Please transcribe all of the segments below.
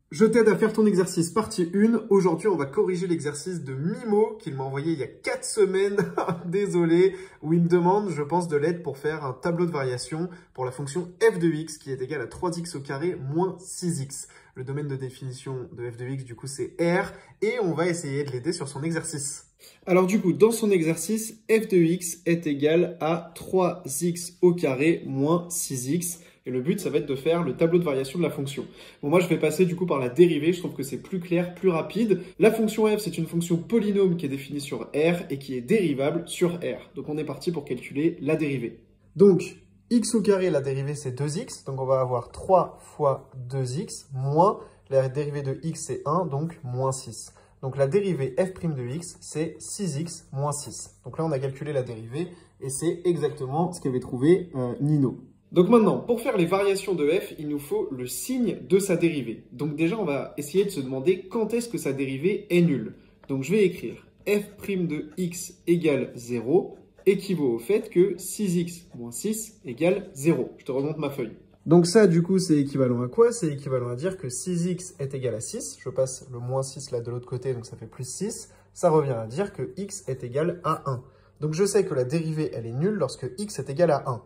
Je t'aide à faire ton exercice partie 1. Aujourd'hui, on va corriger l'exercice de Mimo qu'il m'a envoyé il y a 4 semaines. Désolé, où il me demande, je pense, de l'aide pour faire un tableau de variation pour la fonction f de x qui est égale à 3x au carré moins 6x. Le domaine de définition de f de x, du coup, c'est R et on va essayer de l'aider sur son exercice. Alors du coup, dans son exercice, f de x est égal à 3x au carré moins 6x. Et le but, ça va être de faire le tableau de variation de la fonction. Bon, moi, je vais passer du coup par la dérivée. Je trouve que c'est plus clair, plus rapide. La fonction f, c'est une fonction polynôme qui est définie sur R et qui est dérivable sur R. Donc, on est parti pour calculer la dérivée. Donc, x au carré, la dérivée, c'est 2x. Donc, on va avoir 3 fois 2x moins la dérivée de x, c'est 1, donc moins 6. Donc, la dérivée f' de x, c'est 6x moins 6. Donc là, on a calculé la dérivée et c'est exactement ce qu'avait trouvé Nino. Donc maintenant, pour faire les variations de f, il nous faut le signe de sa dérivée. Donc déjà, on va essayer de se demander quand est-ce que sa dérivée est nulle. Donc je vais écrire f' de x égale 0 équivaut au fait que 6x moins 6 égale 0. Je te remonte ma feuille. Donc ça, du coup, c'est équivalent à quoi? C'est équivalent à dire que 6x est égal à 6. Je passe le moins 6 là de l'autre côté, donc ça fait plus 6. Ça revient à dire que x est égal à 1. Donc je sais que la dérivée, elle est nulle lorsque x est égal à 1.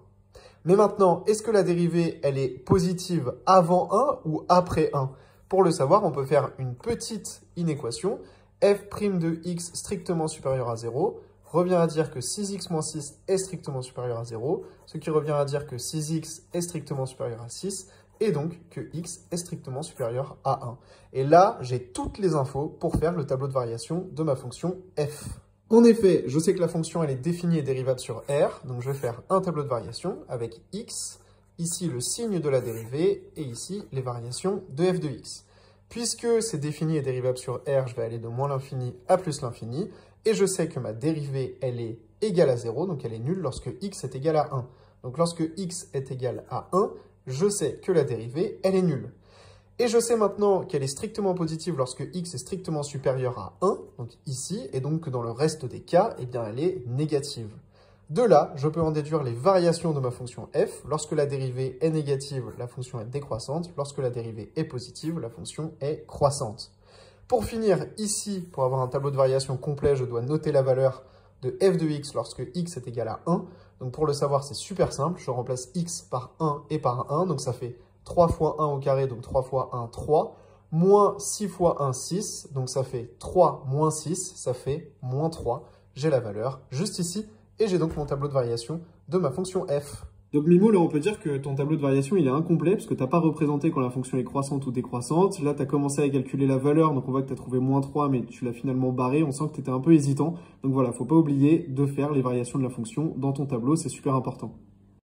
Mais maintenant, est-ce que la dérivée, elle est positive avant 1 ou après 1? Pour le savoir, on peut faire une petite inéquation. f' de x strictement supérieur à 0 revient à dire que 6x moins 6 est strictement supérieur à 0, ce qui revient à dire que 6x est strictement supérieur à 6, et donc que x est strictement supérieur à 1. Et là, j'ai toutes les infos pour faire le tableau de variation de ma fonction f. En effet, je sais que la fonction elle est définie et dérivable sur R, donc je vais faire un tableau de variation avec x, ici le signe de la dérivée, et ici les variations de f de x. Puisque c'est défini et dérivable sur R, je vais aller de moins l'infini à plus l'infini, et je sais que ma dérivée elle est égale à 0, donc elle est nulle lorsque x est égal à 1. Donc lorsque x est égal à 1, je sais que la dérivée elle est nulle. Et je sais maintenant qu'elle est strictement positive lorsque x est strictement supérieur à 1, donc ici, et donc que dans le reste des cas, eh bien, elle est négative. De là, je peux en déduire les variations de ma fonction f. Lorsque la dérivée est négative, la fonction est décroissante. Lorsque la dérivée est positive, la fonction est croissante. Pour finir, ici, pour avoir un tableau de variation complet, je dois noter la valeur de f de x lorsque x est égal à 1. Donc pour le savoir, c'est super simple. Je remplace x par 1 et par 1, donc ça fait 3 fois 1 au carré, donc 3 fois 1, 3, moins 6 fois 1, 6, donc ça fait 3 moins 6, ça fait moins 3. J'ai la valeur juste ici, et j'ai donc mon tableau de variation de ma fonction f. Donc Mimo, là on peut dire que ton tableau de variation il est incomplet, parce que tu n'as pas représenté quand la fonction est croissante ou décroissante. Là tu as commencé à calculer la valeur, donc on voit que tu as trouvé moins 3, mais tu l'as finalement barré, on sent que tu étais un peu hésitant. Donc voilà, il ne faut pas oublier de faire les variations de la fonction dans ton tableau, c'est super important.